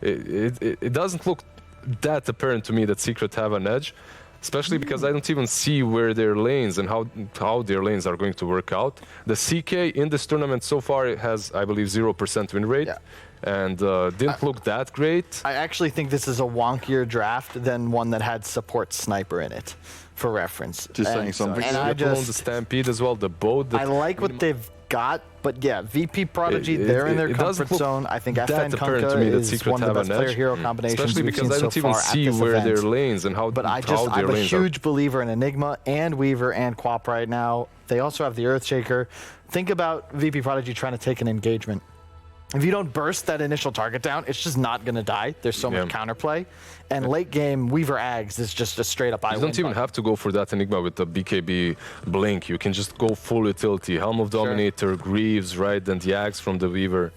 it doesn't look that apparent to me that Secret have an edge, especially because I don't even see where their lanes and how their lanes are going to work out. The CK in this tournament so far has, I believe, 0% win rate. Yeah. And didn't look that great. I actually think this is a wonkier draft than one that had support sniper in it, for reference. Just saying something. And I just, the Stampede as well, the boat. I like what they've got, but yeah, Vp.Prodigy, they're in their comfort zone. I think FN Kunkka is one of the best player-hero combinations especially we've because seen I don't so even far see at this where event. their lanes and how. But I'm their a lanes huge believer in Enigma and Weaver and Quap right now. They also have the Earthshaker. Think about Vp.Prodigy trying to take an engagement. If you don't burst that initial target down, it's just not going to die. There's so much counterplay. And late game, Weaver Ags is just a straight up You don't even have to go for that Enigma with the BKB Blink. You can just go full utility. Helm of Dominator, Greaves, right? Then the Ags from the Weaver.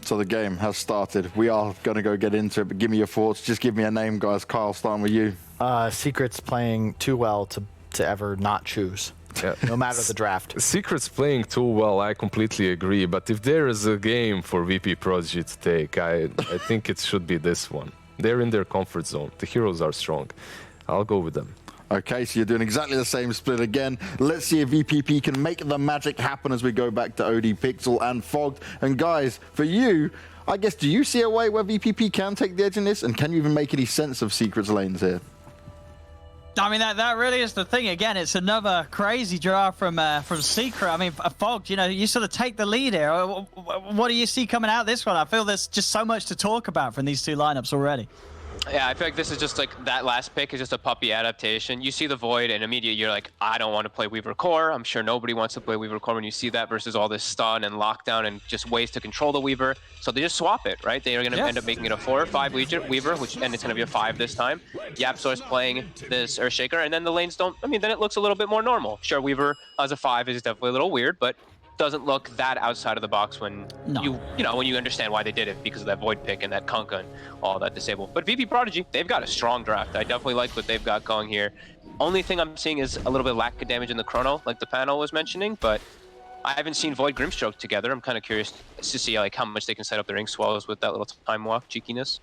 So the game has started. We are going to go get into it, but give me your thoughts. Just give me a name, guys. Kyle, starting with you. Secret's playing too well to ever not choose. Yeah. No matter the draft. Secret's playing too well, I completely agree. But if there is a game for Vp.Prodigy to take, I think it should be this one. They're in their comfort zone. The heroes are strong. I'll go with them. Okay, so you're doing exactly the same split again. Let's see if VPP can make the magic happen as we go back to OD Pixel and Fogged. And guys, for you, I guess, do you see a way where VPP can take the edge in this? And can you even make any sense of Secret's lanes here? I mean, that really is the thing. Again, it's another crazy draw from Secret. I mean, Fogged, you sort of take the lead here. What do you see coming out this one? I feel there's just so much to talk about from these two lineups already. Yeah, I feel like this is just like that last pick is just a puppy adaptation. You see the Void and immediately you're like, I don't want to play Weaver Core. I'm sure nobody wants to play Weaver Core when you see that versus all this stun and lockdown and just ways to control the Weaver. So they just swap it, right? They are going to end up making it a 4 or 5 Weaver, and it's going to be a 5 this time. YapzOr's playing this Earthshaker, and then the lanes don't, I mean, then it looks a little bit more normal. Sure, Weaver as a 5 is definitely a little weird, but doesn't look that outside of the box when when you understand why they did it because of that Void pick and that Kunkka and all that disable. But Vp.Prodigy, they've got a strong draft. I definitely like what they've got going here. Only thing I'm seeing is a little bit of lack of damage in the chrono, like the panel was mentioning, but I haven't seen Void Grimstroke together. I'm kind of curious to see like how much they can set up their ink swallows with that little time walk cheekiness.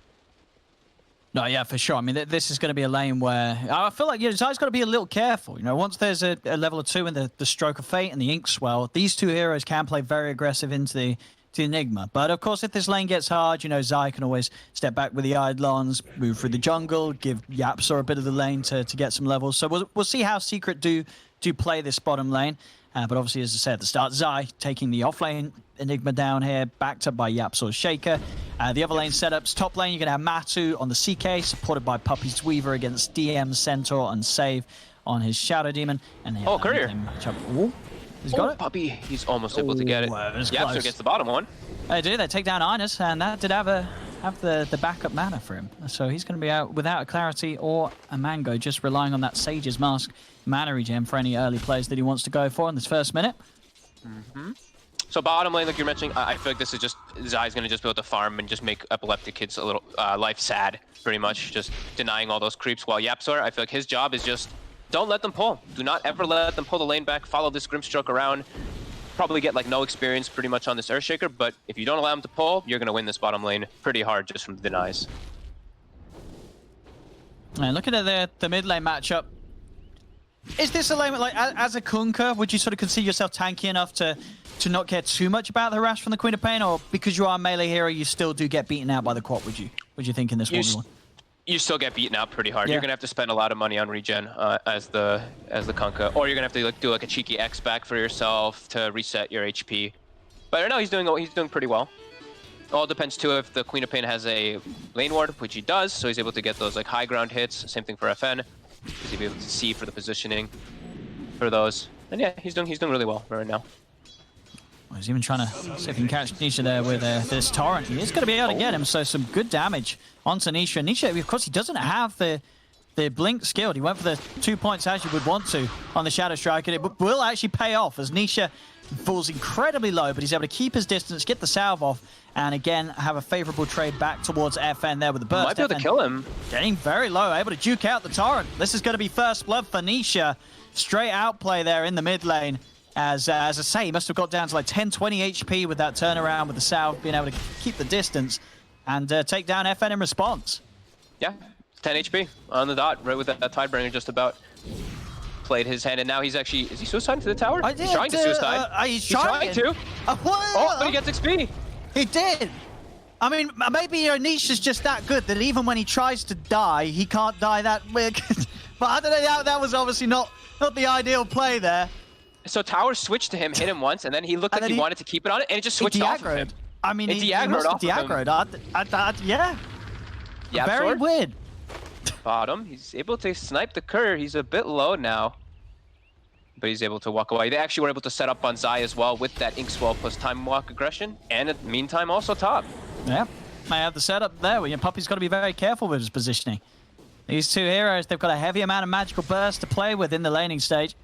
No, yeah, for sure. I mean, this is going to be a lane where I feel like Zai's got to be a little careful. Once there's a level of 2 in the Stroke of Fate and the Ink Swell, these two heroes can play very aggressive into the Enigma. But of course, if this lane gets hard, Zai can always step back with the Eidolons, move through the jungle, give YapzOr a bit of the lane to get some levels. So we'll see how Secret do play this bottom lane. But obviously, as I said at the start, Zai taking the off-lane Enigma down here, backed up by YapzOr's Shaker. The other lane setups, top lane, you're going to have Matu on the CK, supported by Puppy's Weaver against DM, Centaur, and Save on his Shadow Demon. And Courier. He's got it. Puppy, he's almost able to get it. YapzOr gets the bottom one. They do, they take down Inus, and that did have the backup mana for him. So he's going to be out without a Clarity or a Mango, just relying on that Sage's Mask mana regen for any early plays that he wants to go for in this first minute. So bottom lane, like you're mentioning, I feel like this is just, Zai's going to just be able to farm and just make epileptic kids a little life sad, pretty much, just denying all those creeps. While YapzOr, I feel like his job is just, don't let them pull. Do not ever let them pull the lane back, follow this Grimstroke around. Probably get like no experience pretty much on this Earthshaker, but if you don't allow them to pull, you're going to win this bottom lane pretty hard just from the denies. And looking at the mid lane matchup, is this a lane like as a Kunkka, would you sort of consider yourself tanky enough to not care too much about the harass from the Queen of Pain, or because you are a melee hero, you still do get beaten out by the Quap? Would you think in this one? You still get beaten out pretty hard. You're gonna have to spend a lot of money on regen as the Kunkka, or you're gonna have to do like a cheeky X back for yourself to reset your HP. But I know he's doing pretty well. All depends too if the Queen of Pain has a lane ward, which he does, so he's able to get those like high ground hits. Same thing for FN. He's able to see for the positioning for those. And yeah, he's doing really well right now. Well, he's even trying to see if he can catch Nisha there with this Torrent. He is going to be able to get him, so some good damage onto Nisha. Nisha, of course, he doesn't have the Blink skilled. He went for the 2 points as you would want to on the Shadow Strike, and it will actually pay off as Nisha falls incredibly low, but he's able to keep his distance, get the salve off, and again, have a favorable trade back towards FN there with the burst. Might be able to kill him. Getting very low, able to duke out the Torrent. This is going to be first blood for Nisha. Straight outplay there in the mid lane. As I say, he must have got down to like 10, 20 HP with that turnaround, with the salve, being able to keep the distance. and take down FN in response. Yeah, 10 HP on the dot, right with that Tidebringer just about. Played his hand, and now he's actually, is he suiciding to the tower? He's trying to suicide. He's trying to. Oh, but he gets XP. He did. I mean, maybe Niche is just that good that even when he tries to die, he can't die that quick. But I don't know, that was obviously not the ideal play there. So tower switched to him, hit him once, and then he looked like he wanted to keep it on it, and it just switched off of him. I mean, he de-aggroed off of him. Yeah. Very weird. Bottom. He's able to snipe the Kerr. He's a bit low now, but he's able to walk away. They actually were able to set up on Zai as well with that Inkswell plus Time Walk aggression, and in the meantime also top. Yeah, may have the setup there. Well, Puppy's got to be very careful with his positioning. These two heroes, they've got a heavy amount of magical burst to play with in the laning stage.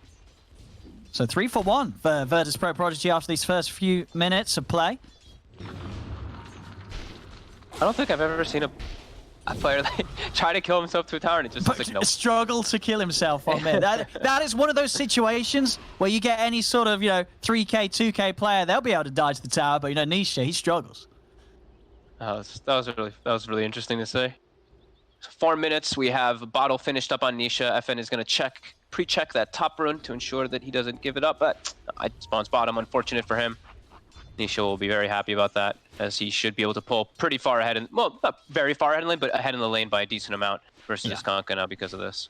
So 3 for 1 for Vp.Prodigy after these first few minutes of play. I don't think I've ever seen a player like try to kill himself to a tower and it just like no. Struggle to kill himself on mid. That is one of those situations where you get any sort of 3K, 2K player, they'll be able to die to the tower, but Nisha, he struggles. That was really interesting to see. So 4 minutes, we have a bottle finished up on Nisha. FN is going to pre-check that top rune to ensure that he doesn't give it up, but I spawns bottom. Unfortunate for him. Nisha will be very happy about that, as he should be able to pull pretty far ahead, well, not very far ahead in the lane, but ahead in the lane by a decent amount versus his Kanka now because of this.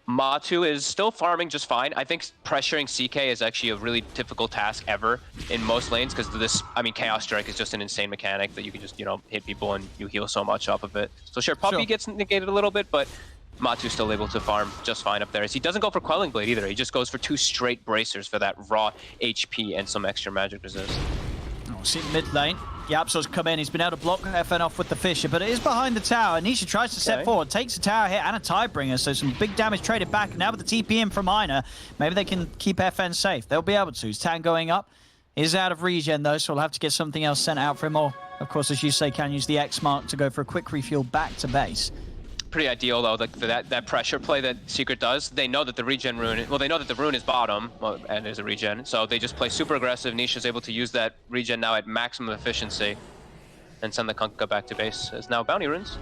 Matu is still farming just fine. I think pressuring CK is actually a really difficult task ever in most lanes because this, Chaos Strike is just an insane mechanic that you can just, hit people and you heal so much off of it. So sure, Puppy gets negated a little bit, but Matu's still able to farm just fine up there. As he doesn't go for Quelling Blade either. He just goes for 2 straight bracers for that raw HP and some extra magic resist. Oh, see mid lane. Yapso's come in. He's been able to block FN off with the Fisher, but it is behind the tower. Nisha tries to step forward, takes a tower hit and a Tidebringer, so some big damage traded back. Now with the TP in from Miner, maybe they can keep FN safe. They'll be able to. His Tan going up is out of regen though, so we'll have to get something else sent out for him. Or, of course, as you say, can use the X mark to go for a quick refuel back to base. Pretty ideal though, like that pressure play that Secret does. They know that the regen rune, they know that the rune is bottom, and is a regen, so they just play super aggressive. Nisha's able to use that regen now at maximum efficiency and send the Kunkka back to base as now bounty runes.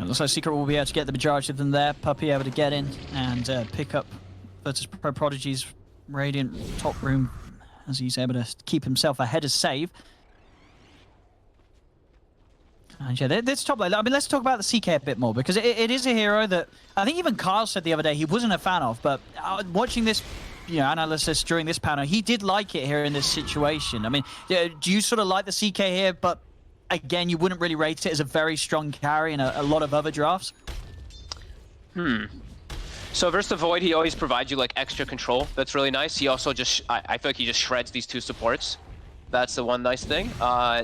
Looks like Secret will be able to get the majority of them there. Puppy able to get in and pick up Vp.Prodigy's Radiant top room as he's able to keep himself ahead of save. And yeah, this top lane, let's talk about the CK a bit more, because it is a hero that I think even Kyle said the other day he wasn't a fan of, but watching this analysis during this panel, he did like it here in this situation. Do you sort of like the CK here, but again, you wouldn't really rate it as a very strong carry in a lot of other drafts? So versus the Void, he always provides you like extra control. That's really nice. He also just, I feel like he just shreds these 2 supports. That's the one nice thing.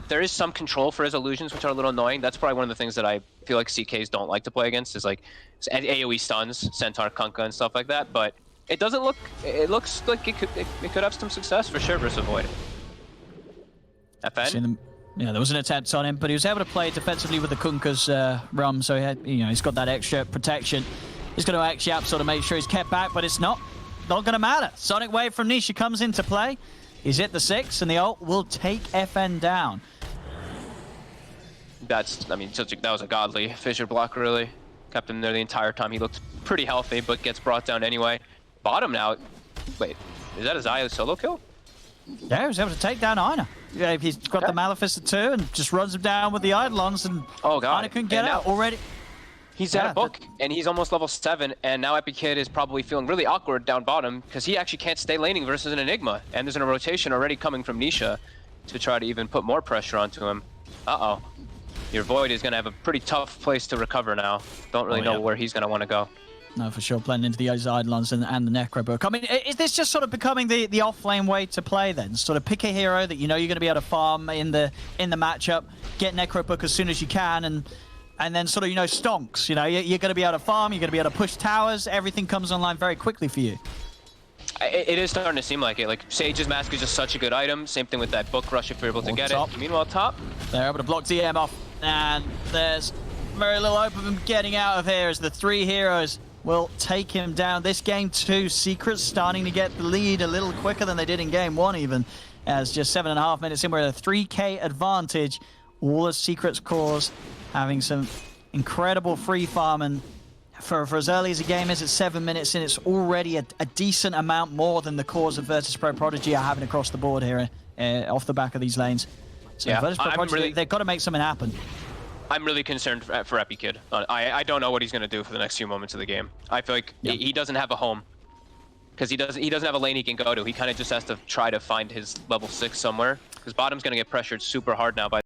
There is some control for his illusions, which are a little annoying. That's probably one of the things that I feel like CKs don't like to play against, is like AoE stuns, Centaur, Kunkka, and stuff like that. But it doesn't look, it looks like it could have some success for sure versus Void. FN? There was an attempt on him, but he was able to play defensively with the Kunkka's rum, so he had, he's got that extra protection. He's going to actually sort of make sure he's kept back, but it's not going to matter. Sonic Wave from Nisha comes into play. He's hit the 6, and the ult will take FN down. That was a godly Fissure block, really. Kept him there the entire time. He looked pretty healthy, but gets brought down anyway. Bottom now. Wait, is that a Zaya solo kill? Yeah, he was able to take down Ina. Yeah, he's got the Maleficent too, and just runs him down with the Eidolons, and Ina couldn't get out already. He's at a book, and he's almost level 7, and now Epic Kid is probably feeling really awkward down bottom, because he actually can't stay laning versus an Enigma, and there's a rotation already coming from Nisha to try to even put more pressure onto him. Uh-oh. Your Void is going to have a pretty tough place to recover now. Don't really know where he's going to want to go. No, for sure, playing into the Eidolons and the Necro book. Is this just sort of becoming the off-lane way to play then? Sort of pick a hero that you're going to be able to farm in the matchup, get Necro book as soon as you can, and then sort of, stonks. You're going to be able to farm, you're going to be able to push towers, everything comes online very quickly for you. It is starting to seem like it. Like, Sage's Mask is just such a good item. Same thing with that book rush if you're able to get it. Meanwhile, top. They're able to block DM off, and there's very little hope of him getting out of here as the 3 heroes will take him down. This game 2, Secret starting to get the lead a little quicker than they did in game 1 even. as just 7.5 minutes in, we're at a 3K advantage. All the Secret's cores having some incredible free farm, and for as early as the game is, at 7 minutes in, it's already a decent amount more than the cores of Vp.Prodigy are having across the board here off the back of these lanes. So yeah, Vp.Prodigy, they've got to make something happen. I'm really concerned for Epi Kid. I don't know what he's going to do for the next few moments of the game. I feel like he doesn't have a home. Because he doesn't have a lane he can go to. He kind of just has to try to find his level 6 somewhere. Because bottom's going to get pressured super hard now by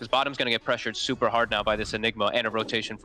because bottom's going to get pressured super hard now by this Enigma and a rotation.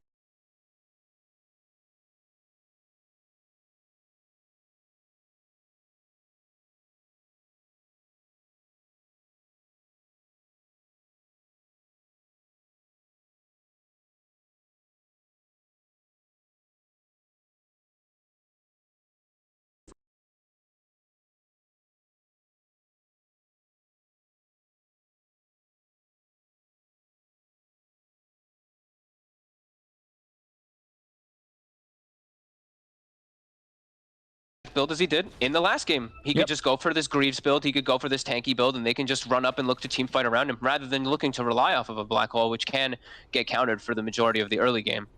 Build as he did in the last game. He could just go for this Greaves build, he could go for this tanky build, and they can just run up and look to team fight around him rather than looking to rely off of a black hole, which can get countered for the majority of the early game.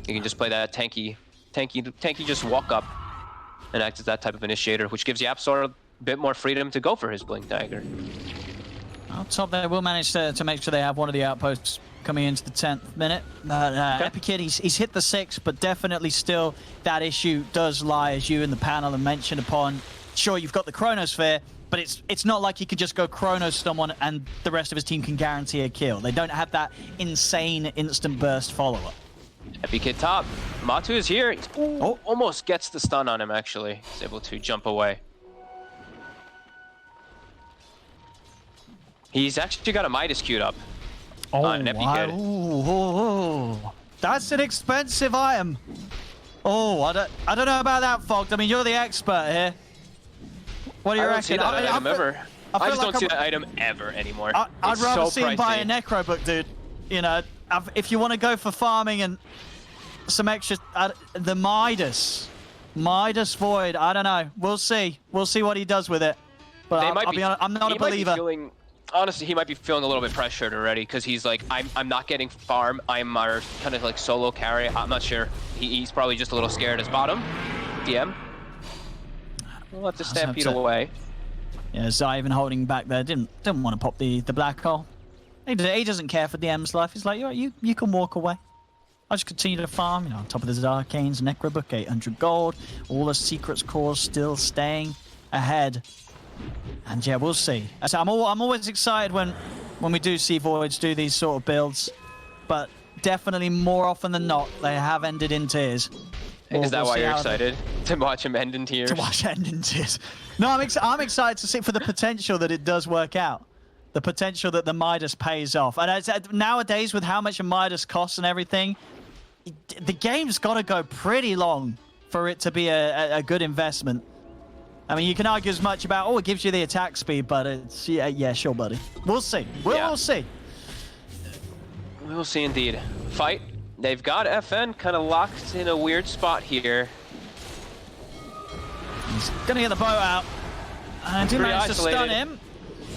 You can just play that tanky just walk up and act as that type of initiator, which gives YapzOr a bit more freedom to go for his Blink Dagger. Well, top they will manage to make sure they have one of the outposts coming into the 10th minute. Epi Kid, he's hit the 6, but definitely still that issue does lie, as you in the panel have mentioned upon. Sure, you've got the Chronosphere, but it's not like he could just go Chronos someone and the rest of his team can guarantee a kill. They don't have that insane instant burst follow-up. Epi Kid top. Matu is here. Almost gets the stun on him, actually. He's able to jump away. He's actually got a Midas queued up. On Epi Kid. That's an expensive item. I don't know about that, Fogged. I mean, you're the expert here. What do you reckon? I don't see that item ever. I just don't see that item ever anymore. I'd rather see him buy a Necro book, dude. You know, if you want to go for farming and some extra, the Midas Void. I don't know. We'll see. We'll see what he does with it. But I'll be honest, I'm not a believer. Honestly, he might be feeling a little bit pressured already because he's like, I'm not getting farm. I'm our kind of like solo carry. I'm not sure. He's probably just a little scared as bottom. DM. We'll let the Stampede away. Yeah, Zyvan holding back there. Didn't want to pop the black hole. He doesn't care for DM's life. He's like, you can walk away. I'll just continue to farm, you know, on top of the Arcanes, Necrobook, 800 gold. All the Secrets cores still staying ahead. And yeah, we'll see. So I'm always excited when we do see Voids do these sort of builds, but definitely more often than not, they have ended in tears. Is that why you're excited to watch him end in tears? To watch end in tears. No, I'm excited to see for the potential that it does work out. The potential that the Midas pays off. And nowadays, with how much a Midas costs and everything, the game's got to go pretty long for it to be a good investment. I mean, you can argue as much about, it gives you the attack speed, but it's, yeah, sure, buddy. We'll see. We'll see. We'll see indeed. Fight. They've got FN kind of locked in a weird spot here. He's going to get the bow out. And he managed to stun him.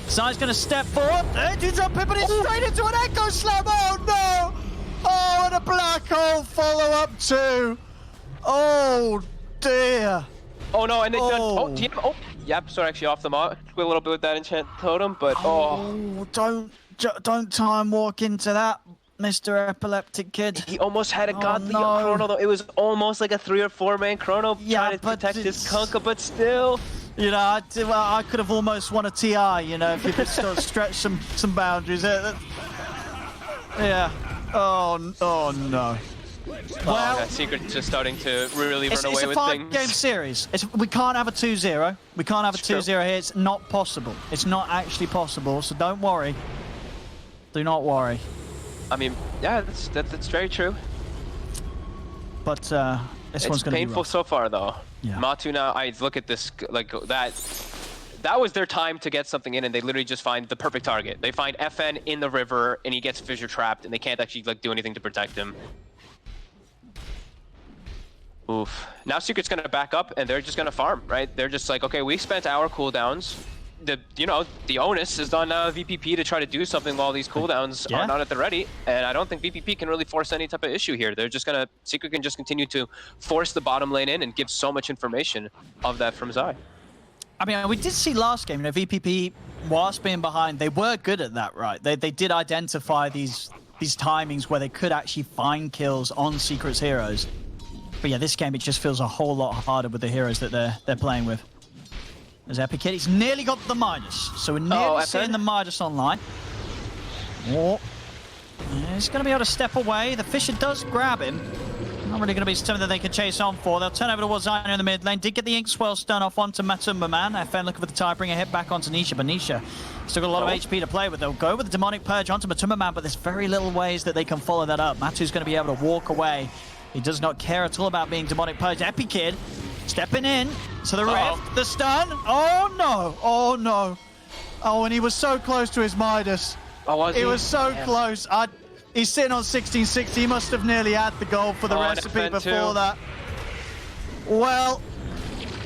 Zai's going to step forward. He's up, but it's straight into an Echo Slam. Oh, no. Oh, and a black hole follow-up too. Oh, dear. Oh no, and they YapzOr actually off the mark a little bit with that enchant totem, but don't time walk into that, Mr. Epileptic Kid. He almost had a godly chrono though. It was almost like a 3 or 4 man chrono trying to protect his Kunkka, but still. You know, I could have almost won a TI, you know, if you could still stretch some boundaries. Yeah. Oh no. Well, that Secret's just starting to really it's run away a with 5-game things. series. We can't have a 2-0. We can't have a 2-0 here. It's not possible. It's not actually possible, so don't worry. Do not worry. I mean, yeah, that's very true. But this one's It's going to be painful rough. so far, though. Yeah. Matu now, I look at this, like, that was their time to get something in, and they literally just find the perfect target. They find FN in the river, and he gets fissure trapped, and they can't actually, like, do anything to protect him. Oof. Now Secret's gonna back up, and they're just gonna farm, right? They're just like, okay, we spent our cooldowns. The onus is on VPP to try to do something while these cooldowns are not at the ready, and I don't think VPP can really force any type of issue here. They're just gonna, Secret can just continue to force the bottom lane in and give so much information of that from Zai. I mean, we did see last game, VPP, whilst being behind, they were good at that, right? They did identify these timings where they could actually find kills on Secret's heroes. But yeah, this game, it just feels a whole lot harder with the heroes that they're playing with. There's Epic Kid. He's nearly got the Midas. So we're nearly seeing the Midas online. Oh. He's going to be able to step away. The Fisher does grab him. Not really going to be something that they can chase on for. They'll turn over towards Zyner in the mid lane. Did get the Inkswell stun off onto Matumba Man. FN looking for the tie, bring a hit back onto Nisha. But Nisha still got a lot of HP to play with. They'll go with the Demonic Purge onto Matumba Man, but there's very little ways that they can follow that up. Matu's going to be able to walk away. He does not care at all about being Demonic Purge. Epic Kid stepping in to the Rift, the stun. Oh no, oh no. Oh, and he was so close to his Midas. Oh, was he? He was so close. He's sitting on 16-60. He must have nearly had the goal for the recipe before that. Well,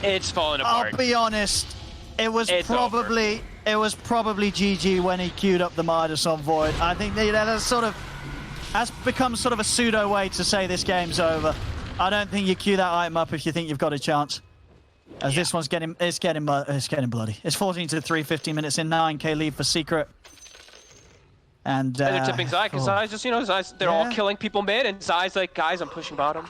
it's falling apart. I'll be honest. It was probably GG when he queued up the Midas on Void. I think that's become sort of a pseudo way to say this game's over. I don't think you queue that item up if you think you've got a chance. As this one's getting bloody. It's 14-3, 15 minutes in, 9k lead for Secret. And they're tipping Zai, because Zai's just, Zai's, they're all killing people mid, and Zai's like, guys, I'm pushing bottom.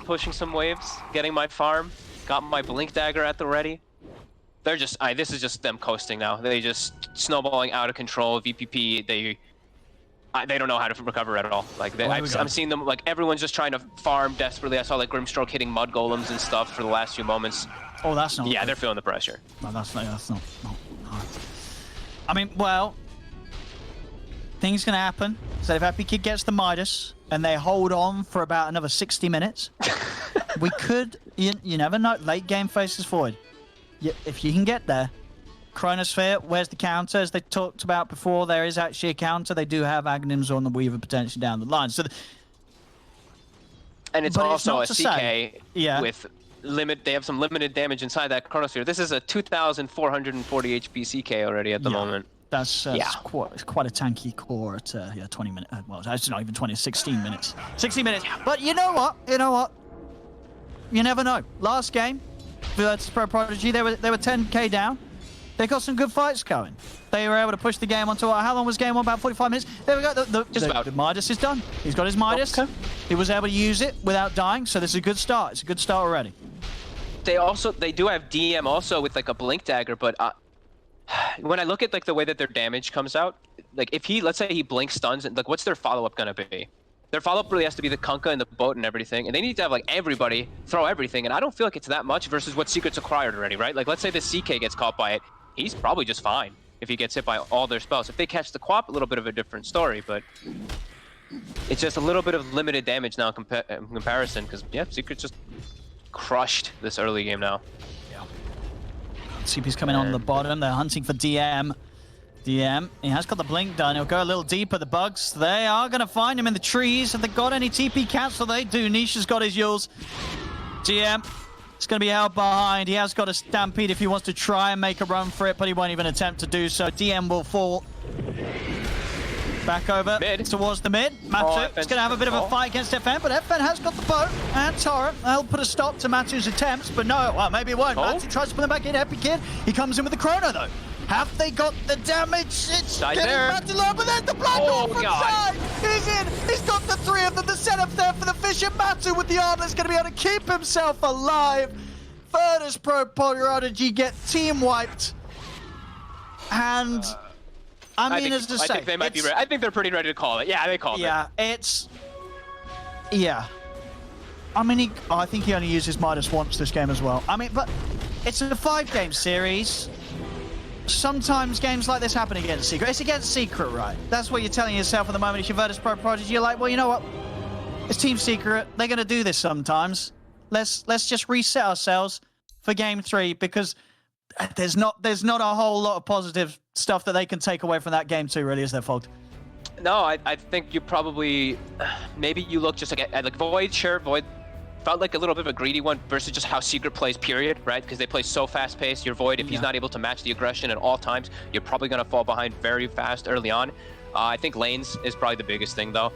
Pushing some waves, getting my farm, got my Blink Dagger at the ready. They're just, this is just them coasting now. They just snowballing out of control. VPP, they don't know how to recover at all. Like, I'm seeing them, like, everyone's just trying to farm desperately. I saw, like, Grimstroke hitting mud golems and stuff for the last few moments. Oh, that's not Yeah, they're feeling the pressure. No, that's not. I mean, well, things gonna happen. So if Epic Kid gets the Midas and they hold on for about another 60 minutes, we could, you never know, late game faces forward. If you can get there. Chronosphere, where's the counter? As they talked about before, there is actually a counter. They do have Aghanims on the Weaver potentially down the line. So, and it's also a CK say, with they have some limited damage inside that Chronosphere. This is a 2,440 HP CK already at the moment. That's quite a tanky core at 20 minutes. Well, it's not even 20, 16 minutes. 16 minutes. But you know what? You never know. Last game, Vp.Prodigy, they were 10k down. They got some good fights going. They were able to push the game onto how long was game on? About 45 minutes. There we go. The Midas is done. He's got his Midas. Okay. He was able to use it without dying. So this is a good start. It's a good start already. They do have DM also with like a Blink Dagger, but when I look at like the way that their damage comes out, like if let's say he blink stuns, like what's their follow-up gonna be? Their follow-up really has to be the Kunkka and the boat and everything, and they need to have like everybody throw everything, and I don't feel like it's that much versus what Secret's acquired already, right? Like let's say the CK gets caught by it, he's probably just fine if he gets hit by all their spells. If they catch the Quap, a little bit of a different story, but it's just a little bit of limited damage now in comparison, because Secret's just crushed this early game now. CP's coming on the bottom. They're hunting for DM. He has got the blink done. He'll go a little deeper. The bugs, they are going to find him in the trees. Have they got any TP cancel? They do. Nisha's got his Yules. DM is going to be held behind. He has got a Stampede if he wants to try and make a run for it, but he won't even attempt to do so. DM will fall back over towards the mid. Matu is going to have a bit of a fight against FN, but FN has got the boat and Torrent. They'll put a stop to Matu's attempts, but no, well, maybe it won't. Matu tries to put him back in. Epic Kid, he comes in with the Chrono, though. Have they got the damage? It's getting Matu low, but there's the Black Hole from Zai. He's in. He's got the three of them. The setup there for the Fisher. Matu with the armor is going to be able to keep himself alive. Vp.Prodigy get team wiped. And I mean, as I say, I think they might be ready. I think they're pretty ready to call it. Yeah, they called it. Yeah, it's Yeah. I mean, I think he only used his Midas once this game as well. I mean, but it's a 5-game series. Sometimes games like this happen against Secret. It's against Secret, right? That's what you're telling yourself at the moment. It's your Vp.Prodigy. You're like, well, you know what? It's Team Secret. They're going to do this sometimes. Let's just reset ourselves for Game 3 because there's not a whole lot of positive stuff that they can take away from that Game 2, really, is there, Fogged? No, I think you probably, maybe you look just like at like Void, sure, Void felt like a little bit of a greedy one versus just how Secret plays, period, right? Because they play so fast-paced. Your Void, if he's not able to match the aggression at all times, you're probably going to fall behind very fast early on. I think lanes is probably the biggest thing, though.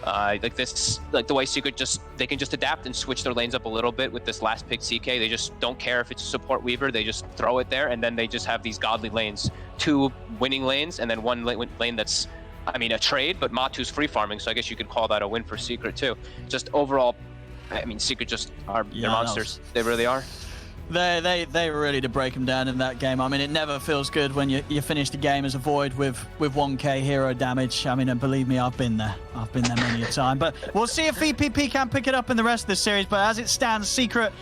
Like the way Secret they can just adapt and switch their lanes up a little bit with this last pick CK. They just don't care if it's a support Weaver. They just throw it there, and then they just have these godly lanes. 2 winning lanes, and then 1 lane that's, I mean, a trade, but Matu's free farming, so I guess you could call that a win for Secret, too. Just overall, I mean, Secret just are they're monsters. They really are. They were ready to break him down in that game. I mean, it never feels good when you finish the game as a Void with 1k hero damage. I mean, and believe me, I've been there. I've been there many a time. But we'll see if VPP can pick it up in the rest of this series. But as it stands, Secret,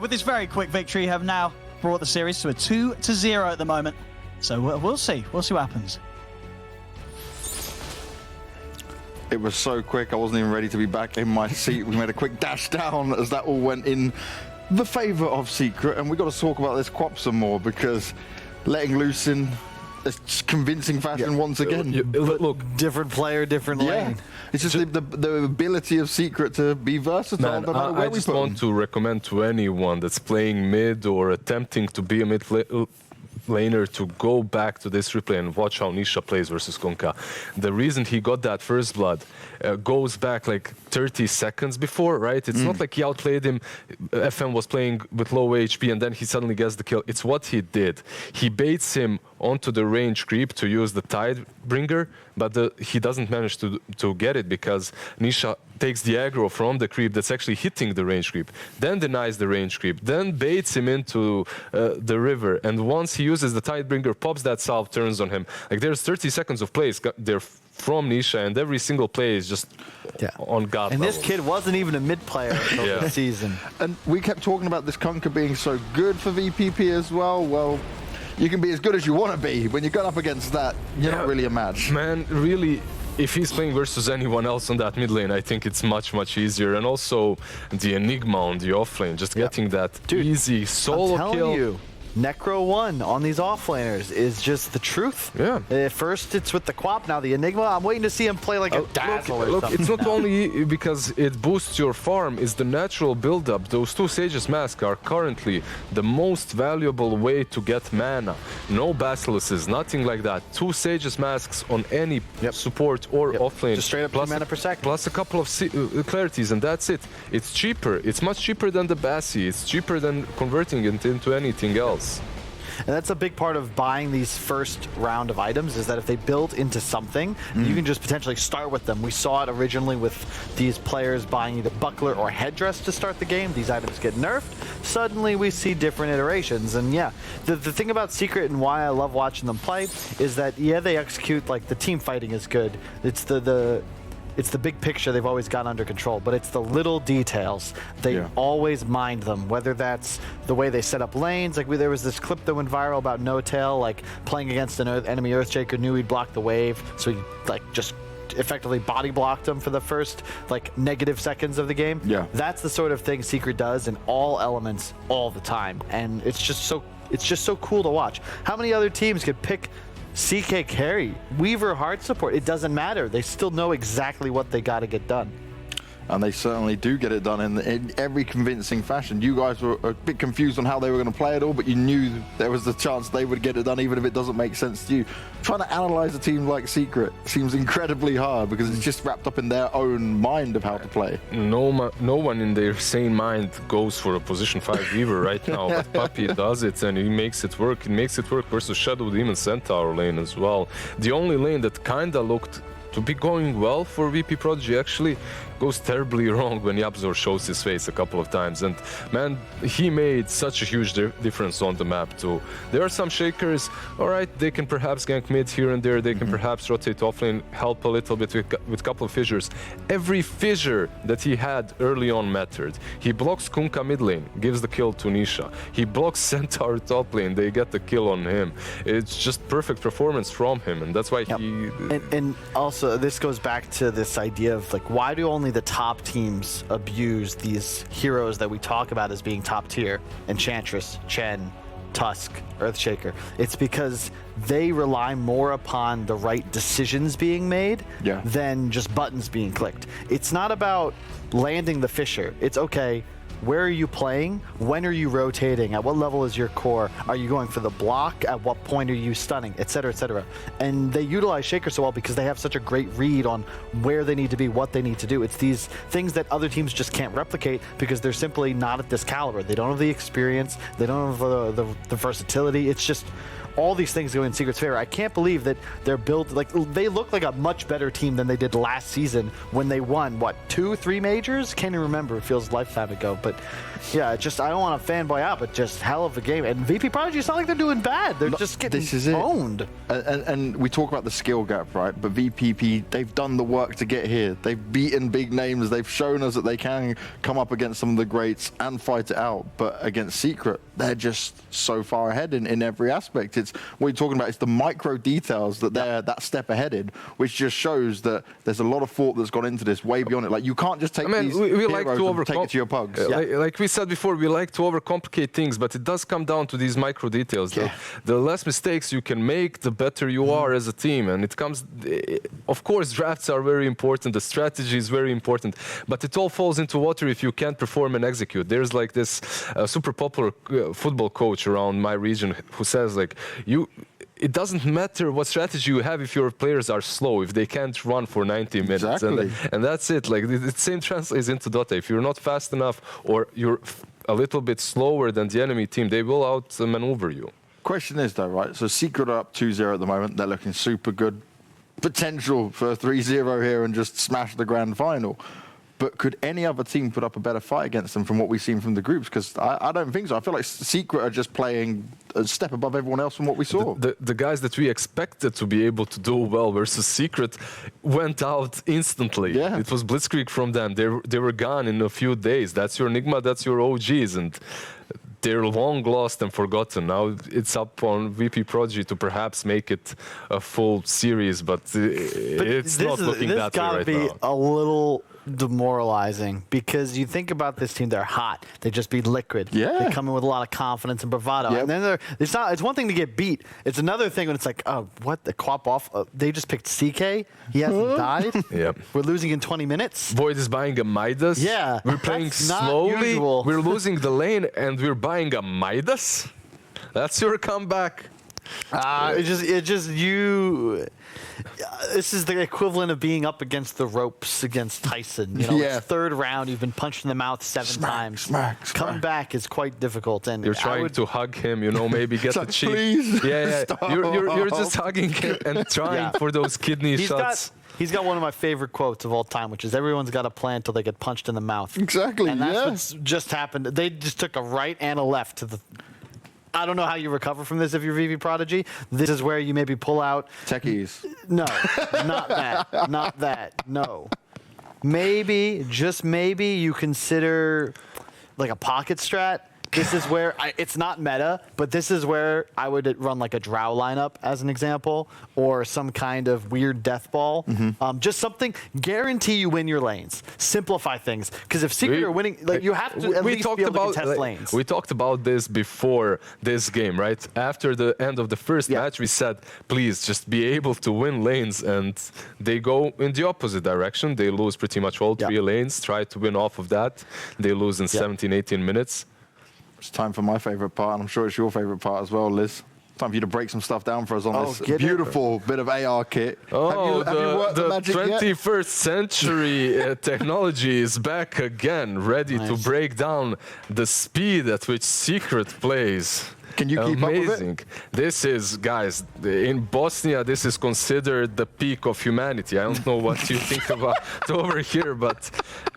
with this very quick victory, have now brought the series to a 2-0 at the moment. So we'll see. We'll see what happens. It was so quick, I wasn't even ready to be back in my seat. We made a quick dash down as that all went in the favor of Secret, and we got to talk about this Quap some more because letting loose in a convincing fashion once again. Look, different player, different lane. It's just the ability of Secret to be versatile. Man, I just want to recommend to anyone that's playing mid or attempting to be a mid laner to go back to this replay and watch how Nisha plays versus Konka. The reason he got that first blood goes back like 30 seconds before, right? It's not like he outplayed him. FM was playing with low HP and then he suddenly gets the kill. It's what he did. He baits him onto the range creep to use the Tidebringer, but he doesn't manage to get it because Nisha takes the aggro from the creep that's actually hitting the range creep, then denies the range creep, then baits him into the river, and once he uses the Tidebringer, pops that salve, turns on him. Like, there's 30 seconds of plays there from Nisha, and every single play is just on God And level. this kid wasn't even a mid player until the season. And we kept talking about this Kunkka being so good for VPP as well. Well, you can be as good as you want to be. When you're going up against that, you're not really a match. Man, really, if he's playing versus anyone else on that mid lane, I think it's much, much easier. And also the Enigma on the off lane, just getting that easy solo I'm telling kill. you, Necro 1 on these offlaners is just the truth. Yeah. First it's with the Quap, now the Enigma. I'm waiting to see him play like a Dazzle or Look, something. it's not only because it boosts your farm, it's the natural build-up. Those 2 Sage's Mask are currently the most valuable way to get mana. No Basiluses, nothing like that. 2 Sage's Masks on any support or offlane. Just straight up 2 mana per second. Plus a couple of clarities, and that's it. It's cheaper. It's much cheaper than the Bassi. It's cheaper than converting it into anything else. And that's a big part of buying these first round of items, is that if they build into something, you can just potentially start with them. We saw it originally with these players buying either buckler or headdress to start the game. These items get nerfed. Suddenly we see different iterations. And yeah, the thing about Secret and why I love watching them play is that, they execute, like, the team fighting is good. It's it's the big picture they've always got under control, but it's the little details. They always mind them, whether that's the way they set up lanes. Like, there was this clip that went viral about No Tail, like, playing against an enemy Earthshaker, knew he'd block the wave, so he, like, just effectively body blocked him for the first, like, negative seconds of the game. Yeah. That's the sort of thing Secret does in all elements all the time, and it's just so cool to watch. How many other teams could pick CK carry, Weaver hard support? It doesn't matter. They still know exactly what they got to get done. And they certainly do get it done in every convincing fashion. You guys were a bit confused on how they were going to play it all, but you knew there was the chance they would get it done, even if it doesn't make sense to you. Trying to analyze a team like Secret seems incredibly hard because it's just wrapped up in their own mind of how to play. No one in their sane mind goes for a position 5 Weaver right now, but Puppy does it and he makes it work. He makes it work versus Shadow Demon Centaur lane as well. The only lane that kinda looked to be going well for Vp.Prodigy actually goes terribly wrong when Yapzor shows his face a couple of times. And man, he made such a huge difference on the map too. There are some shakers, all right, they can perhaps gank mid here and there, they can perhaps rotate offlane, help a little bit with a couple of fissures. Every fissure that he had early on mattered. He blocks Kunkka mid lane, gives the kill to Nisha. He blocks Centaur top lane, they get the kill on him. It's just perfect performance from him, and that's why he... And also, this goes back to this idea of, like, why do only the top teams abuse these heroes that we talk about as being top tier? Enchantress, Chen, Tusk, Earthshaker. It's because they rely more upon the right decisions being made than just buttons being clicked. It's not about landing the fissure. It's okay, where are you playing? When are you rotating? At what level is your core? Are you going for the block? At what point are you stunning? Etc., etc. And they utilize Shaker so well because they have such a great read on where they need to be, what they need to do. It's these things that other teams just can't replicate because they're simply not at this caliber. They don't have the experience. They don't have the versatility. It's just all these things go in Secret's favor. I can't believe that they're built, like, they look like a much better team than they did last season when they won, what, 2-3 majors? Can't even remember. It feels a lifetime ago. But yeah, just, I don't want to fanboy out, but just hell of a game. And Vp.Prodigy, it's not like they're doing bad. They're just getting owned. And we talk about the skill gap, right? But VPP, they've done the work to get here. They've beaten big names. They've shown us that they can come up against some of the greats and fight it out. But against Secret, they're just so far ahead in every aspect. It's what you're talking about. It's the micro details that they're that step ahead in, which just shows that there's a lot of thought that's gone into this, way beyond it. Like, you can't just take these heroes like to and take it to your pugs. Like we said before, we like to overcomplicate things, but it does come down to these micro details. The less mistakes you can make, the better you are as a team. And it comes, of course, drafts are very important. The strategy is very important, but it all falls into water if you can't perform and execute. There's like this super popular football coach around my region who says, like, it doesn't matter what strategy you have if your players are slow, if they can't run for 90 minutes. Exactly. And that's it. Like, the same translates into Dota. If you're not fast enough or you're a little bit slower than the enemy team, they will outmaneuver you. Question is, though, right? So Secret are up 2-0 at the moment. They're looking super good. Potential for a 3-0 here and just smash the grand final. But could any other team put up a better fight against them from what we've seen from the groups? Because I don't think so. I feel like Secret are just playing a step above everyone else from what we saw. The guys that we expected to be able to do well versus Secret went out instantly. Yeah. It was blitzkrieg from them. They were gone in a few days. That's your Enigma, that's your OGs. And they're long lost and forgotten. Now it's up on Vp.Prodigy to perhaps make it a full series, but it's not looking that way right now. This gotta be a little demoralizing because you think about this team, they're hot. They just beat Liquid. Yeah. They come in with a lot of confidence and bravado. Yep. And then it's one thing to get beat. It's another thing when it's like, oh, what, the Quap off? They just picked CK. He hasn't died. Yep. We're losing in 20 minutes. Void is buying a Midas. Yeah. We're playing That's not slowly. usual. We're losing the lane and we're buying a Midas. That's your comeback. This is the equivalent of being up against the ropes against Tyson. You know, Yeah. it's third round, you've been punched in the mouth 7 times. Smack. Coming back is quite difficult. And You're trying to hug him, you know, maybe get the like, cheek. please, Yeah. stop. You're just hugging him and trying for those kidney shots. He's got one of my favorite quotes of all time, which is everyone's got a plan until they get punched in the mouth. Exactly, And that's yeah. what's just happened. They just took a right and a left to the... I don't know how you recover from this if you're Vp.Prodigy. This is where you maybe pull out... Techies. No, not that. Not that. No. Maybe, just maybe, you consider like a pocket strat. This is where, it's not meta, but this is where I would run like a Drow lineup as an example, or some kind of weird death ball. Just something, guarantee you win your lanes. Simplify things. Because if Secret are winning, like, you have to at least be able to contest lanes. We talked about this before this game, right? After the end of the first match, we said, please just be able to win lanes, and they go in the opposite direction. They lose pretty much all 3 lanes, try to win off of that. They lose in 17, 18 minutes. It's time for my favorite part, and I'm sure it's your favorite part as well, Liz. Time for you to break some stuff down for us on this get it. beautiful bit of AR kit. Oh, have you worked the magic yet? 21st century technology is back again, ready to break down the speed at which Secret plays. Can you keep up with it? Amazing. This is, guys, in Bosnia, this is considered the peak of humanity. I don't know what you think about over here, but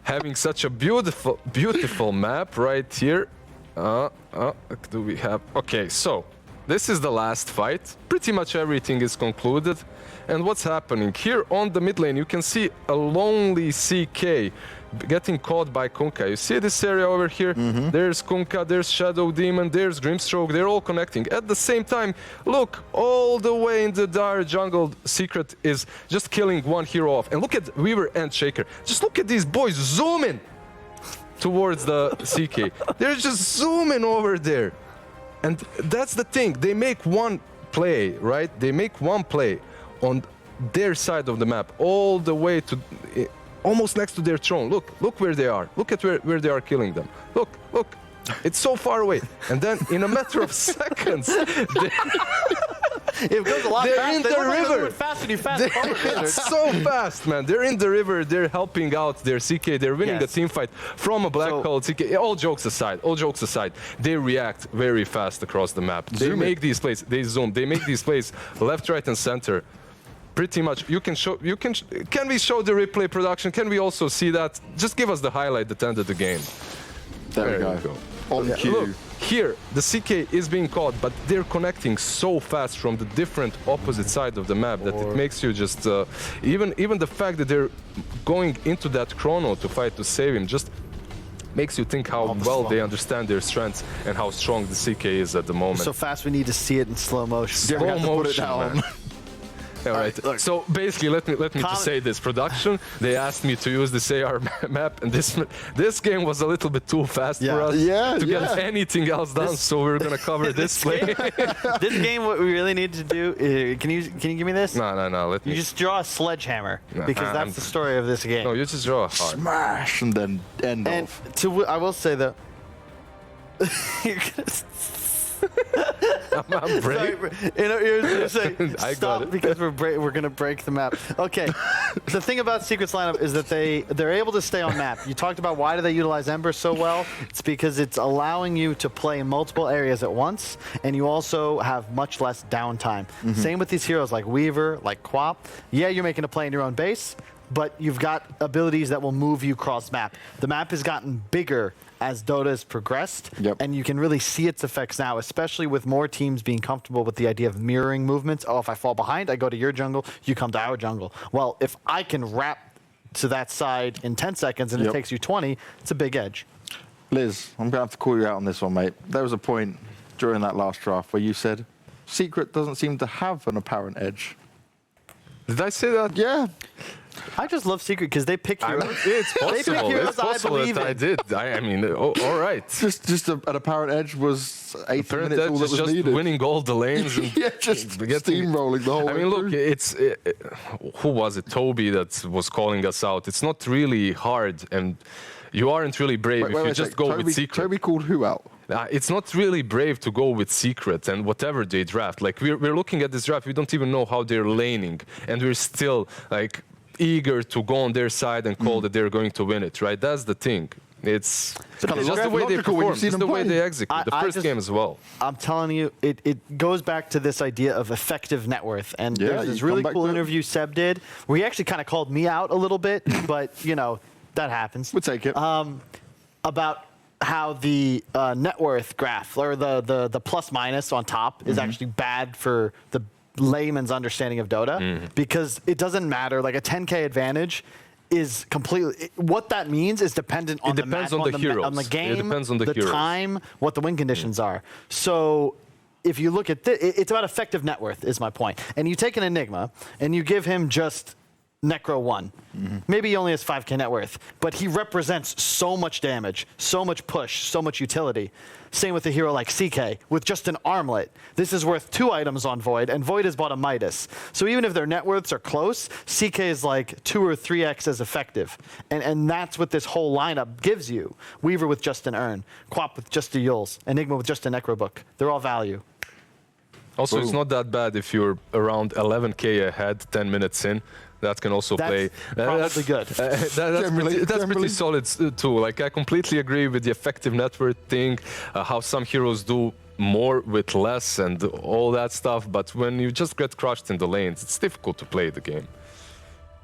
having such a beautiful map right here. Do we have? Okay, so this is the last fight. Pretty much everything is concluded. And what's happening? Here on the mid lane, you can see a lonely CK getting caught by Kunkka. You see this area over here? There's Kunkka, there's Shadow Demon, there's Grimstroke. They're all connecting. At the same time, look, all the way in the dire jungle, Secret is just killing one hero off. And look at Weaver and Shaker. Just look at these boys zooming towards the CK. They're just zooming over there. And that's the thing. They make one play, right? They make one play on their side of the map, all the way to almost next to their throne. Look where they are. Look at where they are killing them. Look. It's so far away. And then in a matter of seconds, It goes a lot they're faster. in They the look like they're river. moving fast when you fast forward. it's so fast, man. They're in the river. They're helping out their CK. They're winning the Yes. team fight from a black hole CK. All jokes aside, they react very fast across the map. They make these plays. They zoom. They make these plays left, right, and center. Pretty much, can we show the replay production? Can we also see that? Just give us the highlight that ended the game. There we go. On cue. Look, here, the CK is being caught, but they're connecting so fast from the different opposite side of the map that it makes you just... even the fact that they're going into that chrono to fight to save him just makes you think how well they understand their strengths and how strong the CK is at the moment. So fast we need to see it in slow motion. Yeah, we have to put it down. man. All right. look. So basically, let me just say this: production. They asked me to use this AR map, and this game was a little bit too fast for us to get anything else done. So we're gonna cover this play. This game, what we really need to do is, can you give me this? No. Let me. You just draw a sledgehammer No, because that's the story of this game. No, you just draw a heart. Smash and then end And off. I will say though, I'm brave. You're saying, I got stop it. because we're gonna break the map. Okay, the thing about Secret's lineup is that they're able to stay on map. You talked about why do they utilize Ember so well? It's because it's allowing you to play in multiple areas at once, and you also have much less downtime. Same with these heroes like Weaver, like Quap. Yeah, you're making a play in your own base, but you've got abilities that will move you cross map. The map has gotten bigger as Dota has progressed, and you can really see its effects now, especially with more teams being comfortable with the idea of mirroring movements. Oh, if I fall behind, I go to your jungle, you come to our jungle. Well, if I can wrap to that side in 10 seconds and it takes you 20, it's a big edge. Liz, I'm going to have to call you out on this one, mate. There was a point during that last draft where you said, Secret doesn't seem to have an apparent edge. Did I say that? Yeah. I just love Secret because they pick heroes. It's possible. heroes It's possible I believe that I in. did. I mean, all right. Just an apparent edge was 80 Apparent minutes edge all that is was just needed. winning all the lanes. And Yeah, just steamrolling the whole way I mean, look, through. who was it? Toby that was calling us out. It's not really hard, and you aren't really brave if you just go with Secret. Toby called who out? It's not really brave to go with Secret and whatever they draft. Like, we're looking at this draft, we don't even know how they're laning, and we're still, like, eager to go on their side and call that they're going to win it, right? That's the thing. It's kinda just the way they logical when you perform, see it's them the way play. they execute. The first game as well. I'm telling you, it goes back to this idea of effective net worth. And Yeah, there's this you really come back cool to it. interview Seb did, where he actually kind of called me out a little bit, but, you know, that happens. We'll take it. About how the net worth graph, or the plus minus on top, is actually bad for the layman's understanding of Dota, because it doesn't matter. Like, a 10K advantage is completely, what that means is dependent on It depends the match, on the heroes. on the game, It depends on the heroes. time, what the win conditions are. So if you look at it's about effective net worth is my point. And you take an Enigma and you give him just Necro 1. Maybe he only has 5K net worth, but he represents so much damage, so much push, so much utility. Same with a hero like CK, with just an armlet. This is worth 2 items on Void, and Void has bought a Midas. So even if their net worths are close, CK is like 2 or 3x as effective. And that's what this whole lineup gives you. Weaver with just an Urn, Quap with just a Yules, Enigma with just a Necro Book. They're all value. Also, it's Boom. not that bad if you're around 11k ahead, 10 minutes in. That can also That's play. probably good. That's Generally- that's generally. pretty solid too. Like, I completely agree with the effective network thing, how some heroes do more with less and all that stuff. But when you just get crushed in the lanes, it's difficult to play the game.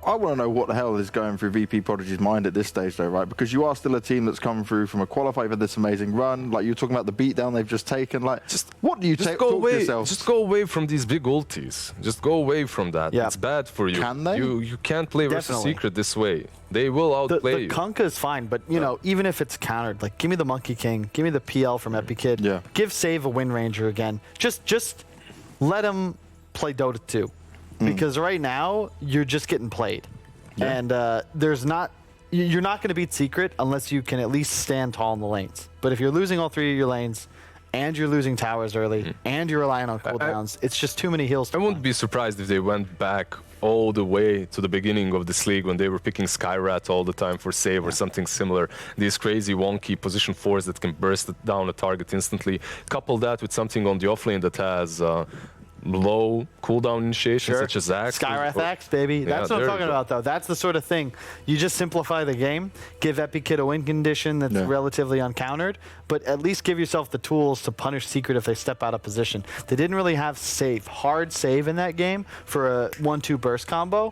I want to know what the hell is going through Vp.Prodigy's mind at this stage, though, right? Because you are still a team that's come through from a qualifier for this amazing run. Like, you're talking about the beatdown they've just taken. Like, what do you Just take? go Talk to away. yourself. Just go away from these big ultis. Just go away from that. Yeah. It's bad for you. Can they? You can't play versus Definitely. Secret this way. They will The outplay you. Kunkka is fine, but you know, even if it's countered, like give me the Monkey King, give me the PL from Epikid, Yeah. give Save a Wind Ranger again. Just let him play Dota 2, because right now you're just getting played, and you're not going to beat Secret unless you can at least stand tall in the lanes. But if you're losing all three of your lanes, and you're losing towers early, and you're relying on cooldowns, it's just too many heals. I wouldn't be surprised if they went back all the way to the beginning of this league when they were picking Skyrat all the time for save or something similar. These crazy wonky position 4s that can burst down a target instantly. Couple that with something on the offlane that has low cooldown initiation, such as Axe. Skyrath Axe, baby. Yeah, That's what I'm there you talking go. about, though. That's the sort of thing. You just simplify the game, give Epikid a win condition that's relatively uncountered, but at least give yourself the tools to punish Secret if they step out of position. They didn't really have hard save in that game for a 1-2 burst combo,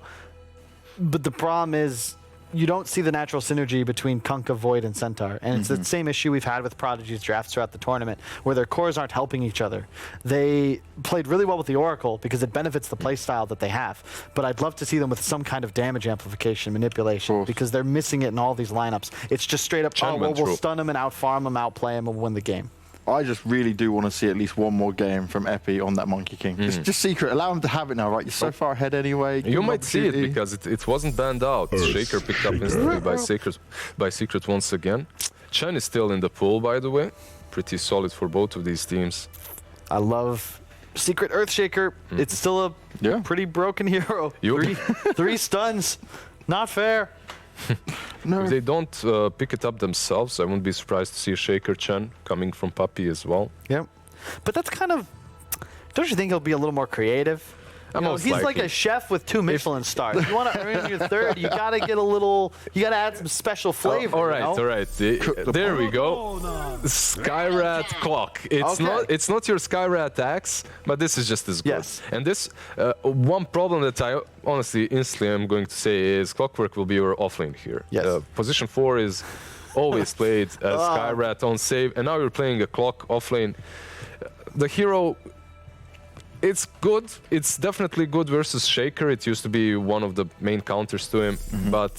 but the problem is you don't see the natural synergy between Kunkka, Void, and Centaur. And it's the same issue we've had with Prodigy's drafts throughout the tournament, where their cores aren't helping each other. They played really well with the Oracle because it benefits the playstyle that they have. But I'd love to see them with some kind of damage amplification, manipulation, because they're missing it in all these lineups. It's just straight up, Chen oh, well, went we'll through. stun them and outfarm them, outplay them, and win the game. I just really do want to see at least one more game from Epi on that Monkey King. Just Secret. Allow him to have it now, right? You're so far ahead anyway. Give You him might see it opportunity. because it wasn't banned out. Shaker picked up instantly by Secret once again. Chen is still in the pool, by the way. Pretty solid for both of these teams. I love Secret Earthshaker. It's still a pretty broken hero. You- Three stuns. Not fair. No. If they don't pick it up themselves, I wouldn't be surprised to see a Shaker Chen coming from Puppy as well. Yep. But that's kind of, don't you think he'll be a little more creative? You know, Most he's like likely. a chef with 2 Michelin stars. If you want to earn your third, you got to get a little, you got to add some special flavor. All right, you know? all right. There we go. Skyrat clock. It's not your Skyrat axe, but this is just as good. Yes. And this one problem that I honestly instantly am going to say is Clockwork will be your offlane here. Yes. Position 4 is always played as Skyrat on save, and now you're playing a clock offlane. The hero. It's good. It's definitely good versus Shaker. It used to be one of the main counters to him, but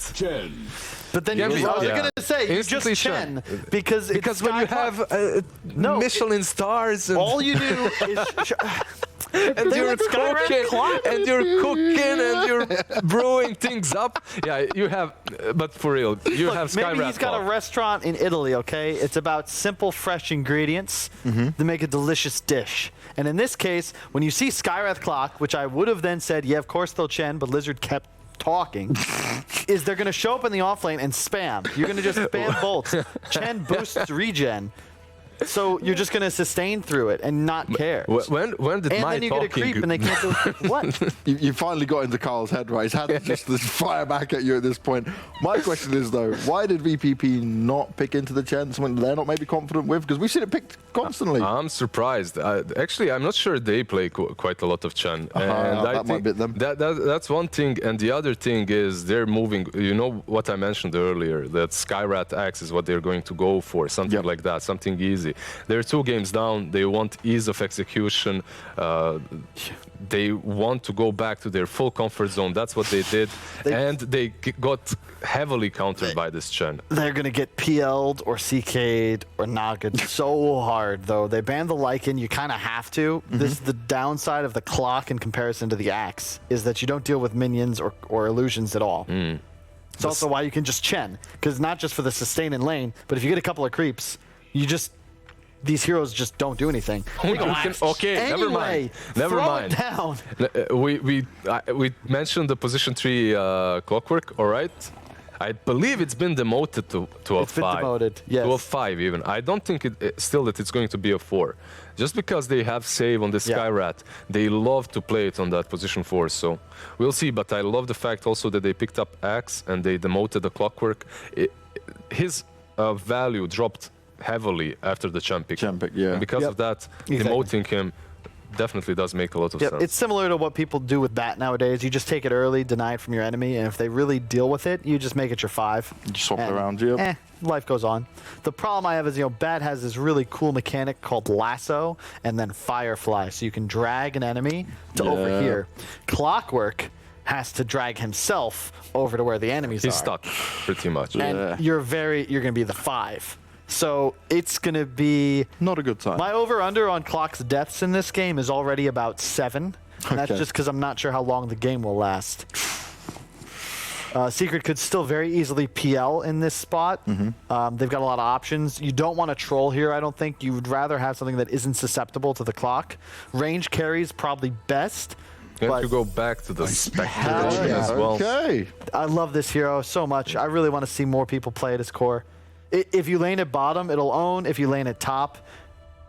But then Yeah, I was yeah. going to say, you Instantly just Chen. Because when you Sky have No, Michelin stars and all you do is... and They you're let Skyrat cooking clock. and you're cooking and you're brewing things up. Yeah, you have, but for real, you have Skyrat. Maybe he's got a clock. restaurant in Italy, okay? It's about simple, fresh ingredients to make a delicious dish. And in this case, when you see Skyrath Clock, which I would have then said, yeah, of course they'll Chen, but Lizard kept talking, is they're going to show up in the offlane and spam. You're going to just spam bolts. Chen boosts regen. So you're just going to sustain through it and not care. When did And my then you get a talking? creep and they can't do what? You finally got into Carl's head, right? He's had just this fire back at you at this point. My question is, though, why did VPP not pick into the Chen? Something they're not maybe confident with? Because we've seen it picked constantly. I'm surprised. Actually, I'm not sure they play quite a lot of Chen. And I that might think bit them. That's one thing. And the other thing is they're moving. You know what I mentioned earlier, that Skyrat Axe is what they're going to go for, something like that, something easy. They're 2 games down. They want ease of execution. They want to go back to their full comfort zone. That's what they did. And they got heavily countered by this Chen. They're going to get PL'd or CK'd or Naga'd so hard, though. They banned the Lycan. You kind of have to. This is the downside of the clock in comparison to the axe, is that you don't deal with minions or illusions at all. It's also why you can just Chen, because not just for the sustain in lane, but if you get a couple of creeps, you just... These heroes just don't do anything. Okay, never mind. Never throw mind. It down. We mentioned the position 3 Clockwork, all right? I believe it's been demoted to a It's been 5. demoted, yes. To a 5 even. I don't think still that it's going to be a 4. Just because they have save on the Sky Rat, they love to play it on that position 4. So we'll see. But I love the fact also that they picked up Axe and they demoted the Clockwork. His value dropped heavily after the champ pick. Yeah. And because of that, demoting him definitely does make a lot of sense. It's similar to what people do with Bat nowadays. You just take it early, deny it from your enemy, and if they really deal with it, you just make it your 5. You just swap it And, around, life goes on. The problem I have is, Bat has this really cool mechanic called Lasso and then Firefly, so you can drag an enemy to over here. Clockwork has to drag himself over to where the enemies are. He's stuck, pretty much. And you're going to be the 5. So it's going to be... Not a good time. My over-under on Clock's deaths in this game is already about 7. And that's just because I'm not sure how long the game will last. Secret could still very easily PL in this spot. They've got a lot of options. You don't want to troll here, I don't think. You would rather have something that isn't susceptible to the clock. Range carries probably best. Going to go back to the Spectre as well. Okay. I love this hero so much. I really want to see more people play at his core. If you lane at bottom, it'll own. If you lane at top,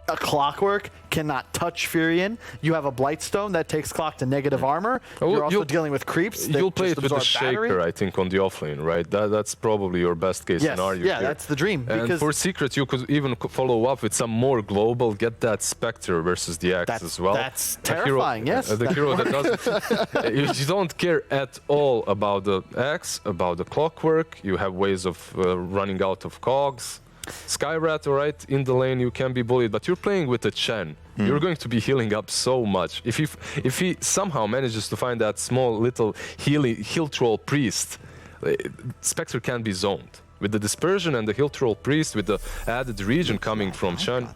a Clockwork cannot touch Furion. You have a Blightstone that takes Clock to negative armor. You're also dealing with creeps. You'll play it with the Shaker, I think, on the offlane, right? That's probably your best case scenario. Yeah, here. that's the dream. And for Secret, you could even follow up with some more global, get that Spectre versus the Axe as well. That's terrifying, yes. The hero that doesn't... you don't care at all about the Axe, about the Clockwork. You have ways of running out of cogs. Skyrat, all right, in the lane you can be bullied, but you're playing with a Chen. You're going to be healing up so much. If he somehow manages to find that small little heal troll priest, Spectre can be zoned. With the dispersion and the heal troll priest, with the added region coming from Chen.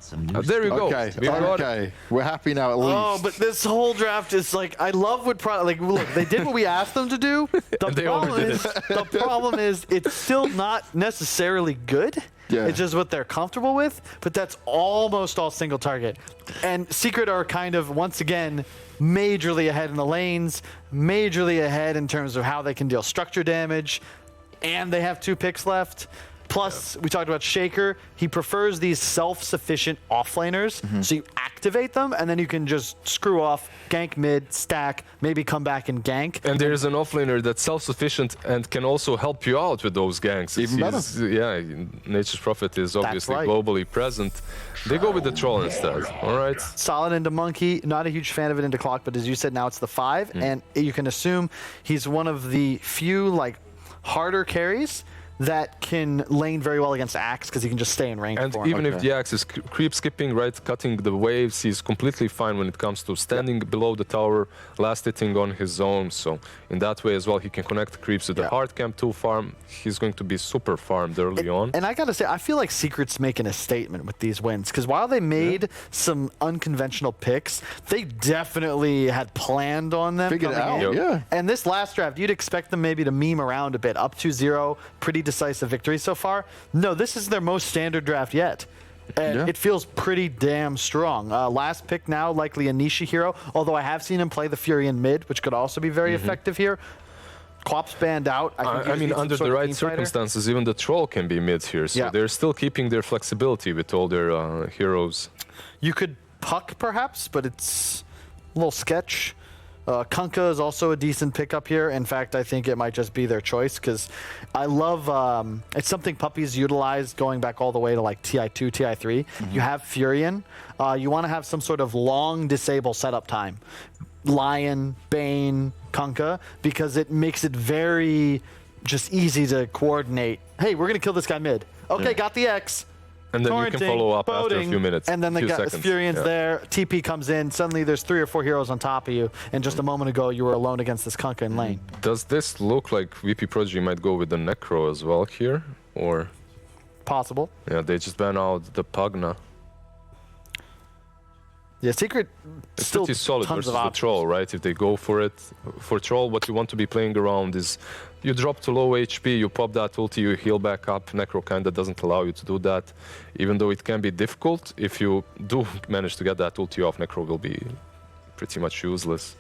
There you go. Okay. We're happy now at least. Oh, but this whole draft is like, I love what look, they did what we asked them to do. The problem is it's still not necessarily good. Yeah. It's just what they're comfortable with, but that's almost all single target. And Secret are kind of, once again, majorly ahead in the lanes, majorly ahead in terms of how they can deal structure damage, and they have 2 picks left. Plus, we talked about Shaker. He prefers these self-sufficient offlaners, so you activate them, and then you can just screw off, gank mid, stack, maybe come back and gank. And there's an offlaner that's self-sufficient and can also help you out with those ganks. Even better. Yeah, Nature's Prophet is obviously globally present. They go with the Troll instead, all right? Solid into Monkey, not a huge fan of it into Clock, but as you said, now it's the 5, and you can assume he's one of the few, harder carries that can lane very well against Axe because he can just stay in range. And even if the Axe is creep skipping, right, cutting the waves, he's completely fine when it comes to standing below the tower, last hitting on his own. So in that way as well, he can connect the creeps to the hard camp 2 farm. He's going to be super farmed early on. And I gotta say, I feel like Secret's making a statement with these wins because while they made some unconventional picks, they definitely had planned on them. Figured it out, And this last draft, you'd expect them maybe to meme around a bit, up 2-0, pretty decisive victory so far. No, this is their most standard draft yet. And it feels pretty damn strong. Last pick now, likely a niche hero, although I have seen him play the Fury in mid, which could also be very effective here. Quap's banned out. I mean, under the right circumstances, even the Troll can be mid here. So they're still keeping their flexibility with all their heroes. You could Puck, perhaps, but it's a little sketch. Kunkka is also a decent pickup here. In fact, I think it might just be their choice because I love it's something Puppies utilized going back all the way to TI2, TI3. You have Furion. You want to have some sort of long disable setup time. Lion, Bane, Kunkka, because it makes it very just easy to coordinate. Hey, we're going to kill this guy mid. Okay, got the X. And then you can follow up after a few minutes. And then the Furion's there, TP comes in, suddenly there's 3 or 4 heroes on top of you, and just a moment ago you were alone against this Kunkka in lane. Does this look like Vp.Prodigy might go with the Necro as well here? Or possible. Yeah, they just ban out the Pugna. Yeah, Secret it's still pretty solid tons versus of the Troll, right? If they go for it. For Troll, what you want to be playing around is you drop to low HP, you pop that ulti, you heal back up. Necro kinda doesn't allow you to do that. Even though it can be difficult, if you do manage to get that ulti off, Necro will be pretty much useless.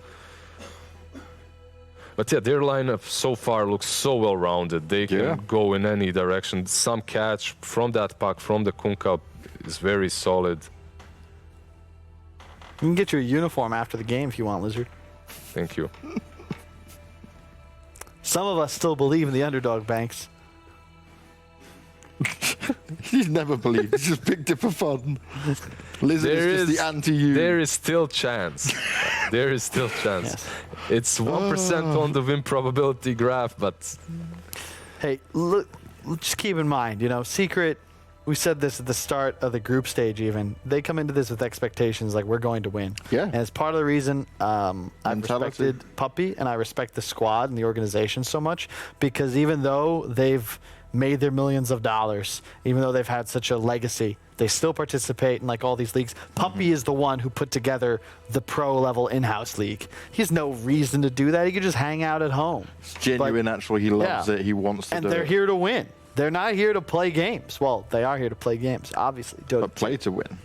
But yeah, their lineup so far looks so well-rounded. They can go in any direction. Some catch from that pack, from the Kunkka, is very solid. You can get your uniform after the game if you want, Lizard. Thank you. Some of us still believe in the underdog, Banks. He's never believed. He's just picked it for fun. Lizard is just the anti-you. There is still chance. There is still chance. Yes. It's 1% on the win probability graph, but Hey, look, just keep in mind, Secret, we said this at the start of the group stage even, they come into this with expectations like we're going to win. Yeah. And it's part of the reason I've Mentality. respected Puppy and I respect the squad and the organization so much, because even though they've made their millions of dollars, even though they've had such a legacy, they still participate in like all these leagues. Puppy is the one who put together the pro level in-house league. He has no reason to do that. He could just hang out at home. It's genuine, actually. He loves Yeah. it. He wants to And do it. they're here to win. They're not here to play games. Well, they are here to play games, obviously. But play to win.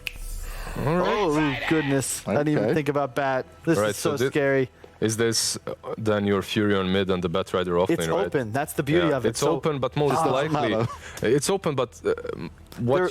Oh, goodness. I didn't even Okay. think about Bat. This Alright, is so so scary. is this then your Fury on mid and the Batrider off It's lane, right? open. That's the beauty Yeah, of it. it's So open, but most likely matter. it's open. But what There- you